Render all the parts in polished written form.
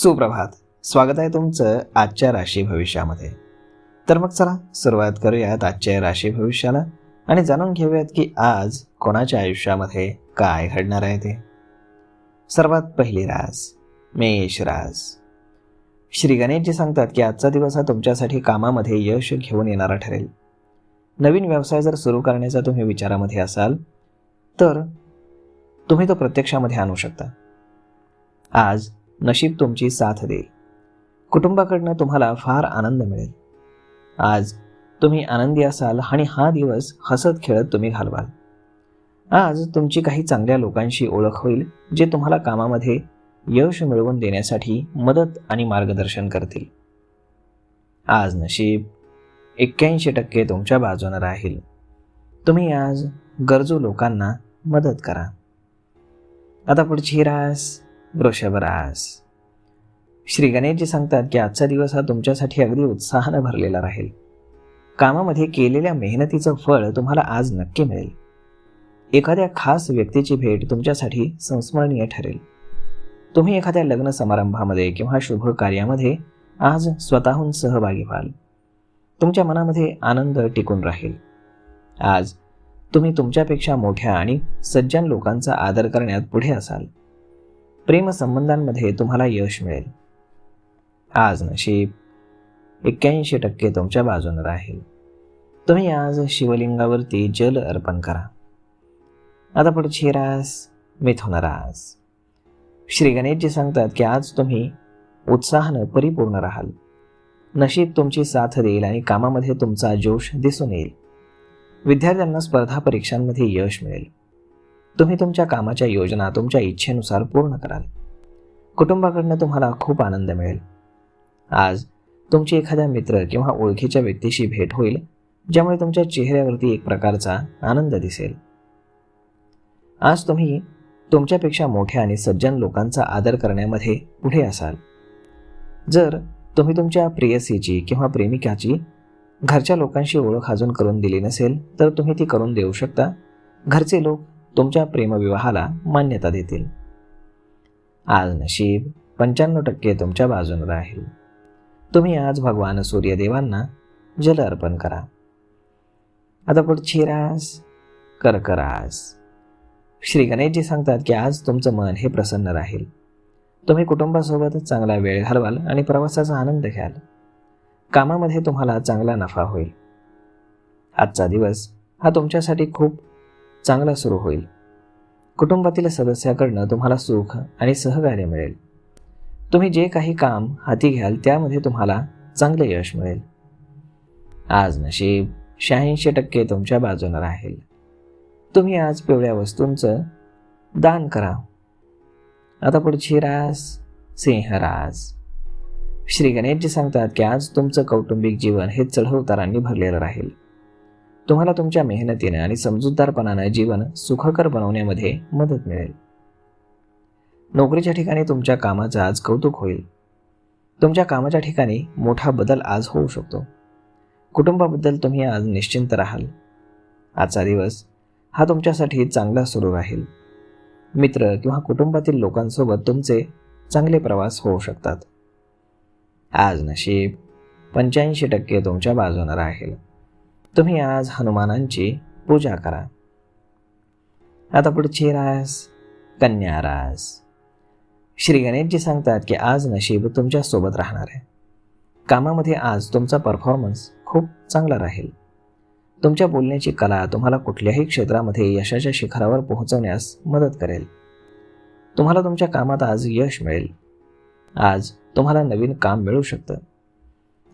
सुप्रभात. स्वागत आहे तुमचं आजच्या राशी भविष्यामध्ये. तर मग चला सुरुवात करूयात आजच्या राशी भविष्याला आणि जाणून घेऊयात की आज कोणाच्या आयुष्यामध्ये काय घडणार आहे ते. सर्वात पहिली रास मेष रास. श्री गणेशजी सांगतात की आजचा दिवस हा तुमच्यासाठी कामामध्ये यश घेऊन येणारा ठरेल. नवीन व्यवसाय जर सुरू करण्याचा तुम्ही विचारामध्ये असाल तर तुम्ही तो प्रत्यक्षामध्ये आणू शकता. आज नशीब तुमची साथ देईल. कुटुंबाकडनं तुम्हाला फार आनंद मिळेल. आज तुम्ही आनंदी असाल आणि हा दिवस हसत खेळत तुम्ही घालवाल. आज तुमची काही चांगल्या लोकांशी ओळख होईल जे तुम्हाला कामामध्ये यश मिळवून देण्यासाठी मदत आणि मार्गदर्शन करतील. आज नशीब 81% तुमच्या बाजूने राहील. तुम्ही आज गरजू लोकांना मदत करा. आता पुढची रास वृषभ रास. श्री गणेशजी सांगतात की आजचा दिवस हा तुमच्यासाठी अगदी उत्साहानं भरलेला राहील. कामामध्ये केलेल्या मेहनतीचं फळ तुम्हाला आज नक्की मिळेल. एखाद्या खास व्यक्तीची भेट तुमच्यासाठी संस्मरणीय ठरेल. तुम्ही एखाद्या लग्न समारंभामध्ये किंवा शुभ कार्यामध्ये आज स्वतःहून सहभागी व्हाल. तुमच्या मनामध्ये आनंद टिकून राहील. आज तुम्ही तुमच्यापेक्षा मोठ्या आणि सज्जन लोकांचा आदर करण्यात पुढे असाल. प्रेमसंबंधांमध्ये तुम्हाला यश मिळेल. आज नशीब 81% तुमच्या बाजूने राहील. तुम्ही आज शिवलिंगावरती जल अर्पण करा. आता पुढची रास मिथुन रास. श्री गणेशजी सांगतात की आज तुम्ही उत्साहानं परिपूर्ण राहाल. नशीब तुमची साथ देईल आणि कामामध्ये तुमचा जोश दिसून येईल. विद्यार्थ्यांना स्पर्धा परीक्षांमध्ये यश मिळेल. तुम्ही तुमच्या कामाच्या योजना तुमच्या इच्छेनुसार पूर्ण कराल. कुटुंबाकडनं तुम्हाला खूप आनंद मिळेल. आज तुमची एखाद्या मित्र किंवा ओळखीच्या व्यक्तीशी भेट होईल ज्यामुळे तुमच्या चेहऱ्यावरती एक प्रकारचा आनंद दिसेल. आज तुम्ही तुमच्यापेक्षा मोठ्या आणि सज्जन लोकांचा आदर करण्यामध्ये पुढे असाल. जर तुम्ही तुमच्या प्रेयसीची किंवा प्रेमिकाची घरच्या लोकांशी ओळख अजून करून दिली नसेल तर तुम्ही ती करून देऊ शकता. घरचे लोक तुमच्या प्रेमविवाहाला मान्यता देतील. आज नशीब 95% तुमच्या बाजूने राहील. तुम्ही आज भगवान सूर्यदेवांना जल अर्पण करा. आता पुढची रास कर्क रास. श्री गणेशजी सांगतात की आज तुमचं मन हे प्रसन्न राहील. तुम्ही कुटुंबासोबत चांगला वेळ घालवाल आणि प्रवासाचा आनंद घ्याल. कामामध्ये तुम्हाला चांगला नफा होईल. आजचा दिवस हा तुमच्यासाठी खूप चांगला सुरू होईल. कुटुंबातील सदस्याकडनं तुम्हाला सुख आणि सहकार्य मिळेल. तुम्ही जे काही काम हाती घ्याल त्यामध्ये तुम्हाला चांगले यश मिळेल. आज नशीब 86% तुमच्या बाजूने राहील. तुम्ही आज पिवळ्या वस्तूंचं दान करा. आता पुढची रास सिंह रास. श्री गणेशजी सांगतात की आज तुमचं कौटुंबिक जीवन हे चढउतारांनी भरलेलं राहील. तुम्हाला तुमच्या मेहनतीने आणि समजूतदारपणाने जीवन सुखकर बनवण्यामध्ये मदत मिळेल. नोकरीच्या ठिकाणी तुमच्या कामाचं आज कौतुक होईल. तुमच्या कामाच्या ठिकाणी मोठा बदल आज होऊ शकतो. कुटुंबाबद्दल तुम्ही आज निश्चिंत राहाल. आजचा दिवस हा तुमच्यासाठी चांगला सुरू राहील. मित्र किंवा कुटुंबातील लोकांसोबत तुमचे चांगले प्रवास होऊ शकतात. आज नशीब 85% तुमच्या बाजूने राहील. तुम्ही आज हनुमानांची पूजा करा. आता पुढची रास कन्या रास. श्री गणेशजी सांगतात की आज नशीब तुमच्या सोबत राहणार आहे. कामामध्ये आज तुमचा परफॉर्मन्स खूप चांगला राहील. तुमच्या बोलण्याची कला तुम्हाला कुठल्याही क्षेत्रामध्ये यशाच्या शिखरावर पोहोचवण्यास मदत करेल. तुम्हाला तुमच्या कामात आज यश मिळेल. आज तुम्हाला नवीन काम मिळू शकतं.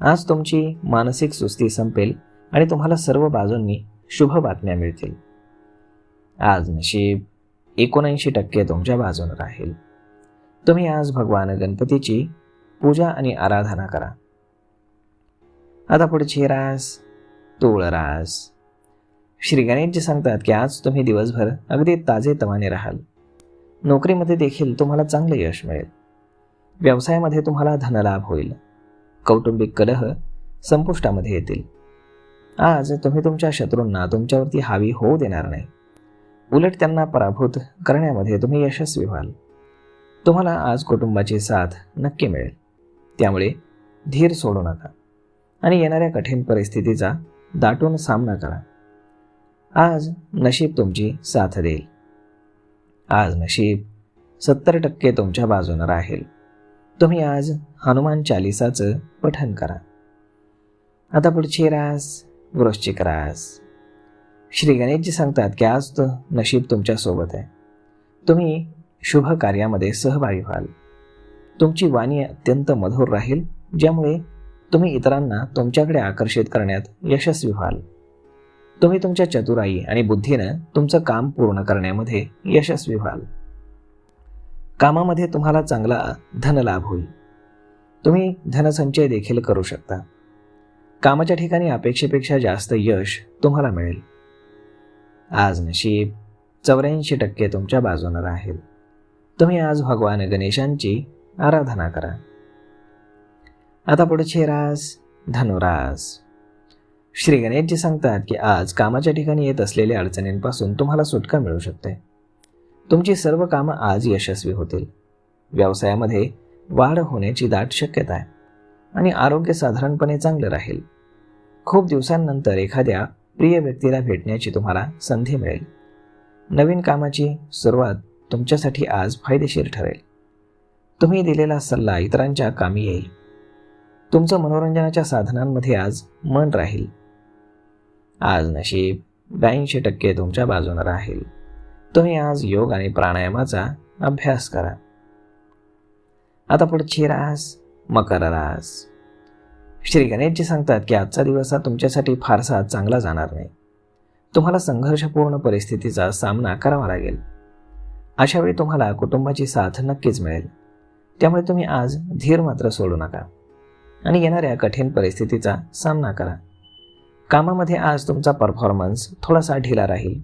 आज तुमची मानसिक सुस्ती संपेल आणि तुम्हाला सर्व बाजूंनी शुभ बातम्या मिळतील. आज नशीब 79% तुमच्या बाजूने राहील. तुम्ही आज भगवान गणपतीची पूजा आणि आराधना करा. आता पुढची रास तूळ रास. श्री गणेशजी सांगतात की आज तुम्ही दिवसभर अगदी ताजेतवाने राहाल. नोकरीमध्ये देखील तुम्हाला चांगले यश मिळेल. व्यवसायामध्ये तुम्हाला धनलाभ होईल. कौटुंबिक कलह संपुष्टामध्ये येतील. आज तुम्ही तुमच्या शत्रूंना तुमच्यावरती हावी होऊ देणार नाही. उलट त्यांना पराभूत करण्यामध्ये तुम्ही यशस्वी व्हाल. तुम्हाला आज कुटुंबाची साथ नक्की मिळेल, त्यामुळे धीर सोडू नका आणि येणाऱ्या कठीण परिस्थितीचा दाटून सामना करा. आज नशीब तुमची साथ देईल. आज नशीब 70% तुमच्या बाजूने राहील. तुम्ही आज हनुमान चालिसाचं पठण करा. आता पुढची रास वृश्चिक रास. श्री गणेशजी सांगतात की आज नशीब तुमच्या सोबत आहे. तुम्ही शुभ कार्यामध्ये सहभागी व्हाल. तुमची वाणी अत्यंत मधुर राहील, ज्यामुळे तुम्ही इतरांना तुमच्याकडे आकर्षित करण्यात यशस्वी व्हाल. तुम्ही तुमच्या चतुराई आणि बुद्धीनं तुमचं काम पूर्ण करण्यामध्ये यशस्वी व्हाल. कामामध्ये तुम्हाला चांगला धनलाभ होईल. तुम्ही धनसंचय देखील करू शकता. कामाच्या ठिकाणी अपेक्षेपेक्षा जास्त यश तुम्हाला मिळेल. आज नशीब 84% तुमच्या बाजूने राहील. तुम्ही आज भगवान गणेशांची आराधना करा. आता पुढचे रास धनुरास. श्री गणेशजी सांगतात की आज कामाच्या ठिकाणी येत असलेल्या अडचणींपासून तुम्हाला सुटका मिळू शकते. तुमची सर्व कामं आज यशस्वी होतील. व्यवसायामध्ये वाढ होण्याची दाट शक्यता आहे आणि आरोग्य साधारणपणे चांगलं राहील. खूप दिवसांनंतर एखाद्या प्रिय व्यक्तीला भेटण्याची तुम्हाला संधी मिळेल. नवीन कामाची सुरुवात तुमच्यासाठी आज फायदेशीर ठरेल. तुम्ही दिलेला सल्ला इतरांच्या कामी येईल. तुमचं मनोरंजनाच्या साधनांमध्ये आज मन राहील. आज नशीब 82% तुमच्या बाजूने राहील. तुम्ही आज योग आणि प्राणायामाचा अभ्यास करा. आता पुढची रास मकर रास. श्री गणेशजी सांगतात की आजचा दिवस हा तुमच्यासाठी फारसा चांगला जाणार नाही. तुम्हाला संघर्षपूर्ण परिस्थितीचा सामना करावा लागेल. अशावेळी तुम्हाला कुटुंबाची साथ नक्कीच मिळेल. त्यामुळे तुम्ही आज धीर मात्र सोडू नका आणि येणाऱ्या कठीण परिस्थितीचा सामना करा. कामामध्ये आज तुमचा परफॉर्मन्स थोडासा ढिला राहील.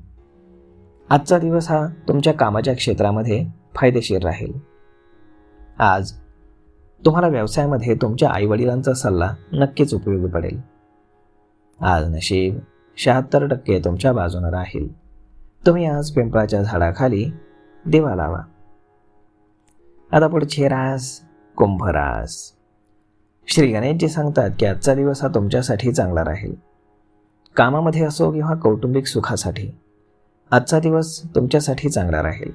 आजचा दिवस हा तुमच्या कामाच्या क्षेत्रामध्ये फायदेशीर राहील. आज तुम्हाला व्यवसायामध्ये तुमच्या आईवडिलांचा सल्ला नक्कीच उपयोगी पडेल. आज नशीब 76% तुमच्या बाजूने राहील. तुम्ही आज पिंपळाच्या झाडाखाली दिवा लावा. आता पुढचे रास कुंभ रास. श्री गणेशजी सांगतात की आजचा दिवस हा तुमच्यासाठी चांगला राहील. कामामध्ये असो किंवा कौटुंबिक सुखासाठी आजचा दिवस तुमच्यासाठी चांगला राहील.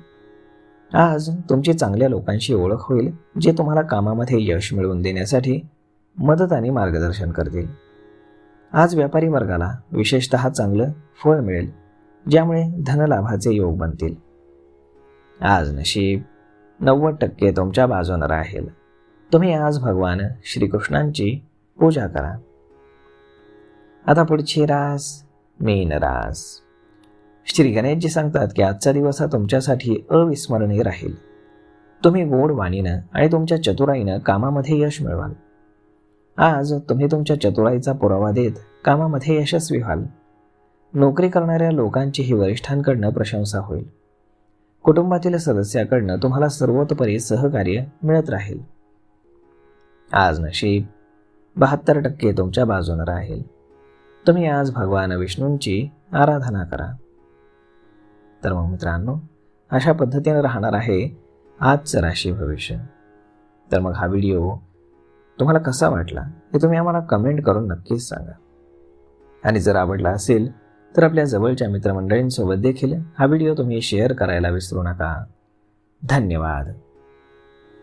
आज तुमची चांगल्या लोकांशी ओळख होईल, जे तुम्हाला कामामध्ये यश मिळवून देण्यासाठी मदत आणि मार्गदर्शन करतील. आज व्यापारी वर्गाला विशेषतः चांगलं फळ मिळेल, ज्यामुळे धनलाभाचे योग बनतील. आज नशीब 90% तुमच्या बाजूने राहील. तुम्ही आज भगवान श्रीकृष्णांची पूजा करा. आता पुढची रास मीन रास. श्री गणेशजी सांगतात की आजचा दिवस हा तुमच्यासाठी अविस्मरणीय राहील. तुम्ही गोड वाणीनं आणि तुमच्या चतुराईनं कामामध्ये यश मिळवाल. आज तुम्ही तुमच्या चतुराईचा पुरावा देत कामामध्ये यशस्वी व्हाल. नोकरी करणाऱ्या लोकांचीही वरिष्ठांकडनं प्रशंसा होईल. कुटुंबातील सदस्याकडनं तुम्हाला सर्वतोपरी सहकार्य मिळत राहील. आज नशीब 72% तुमच्या बाजूने राहील. तुम्ही आज भगवान विष्णूंची आराधना करा. तर मग मित्रांनो, अशा पद्धतीने राहणार आहे आजचं राशी भविष्य. तर मग हा व्हिडिओ तुम्हाला कसा वाटला हे तुम्ही आम्हाला कमेंट करून नक्कीच सांगा. आणि जर आवडला असेल तर आपल्या जवळच्या मित्रमंडळींसोबत देखील हा व्हिडिओ तुम्ही शेअर करायला विसरू नका. धन्यवाद.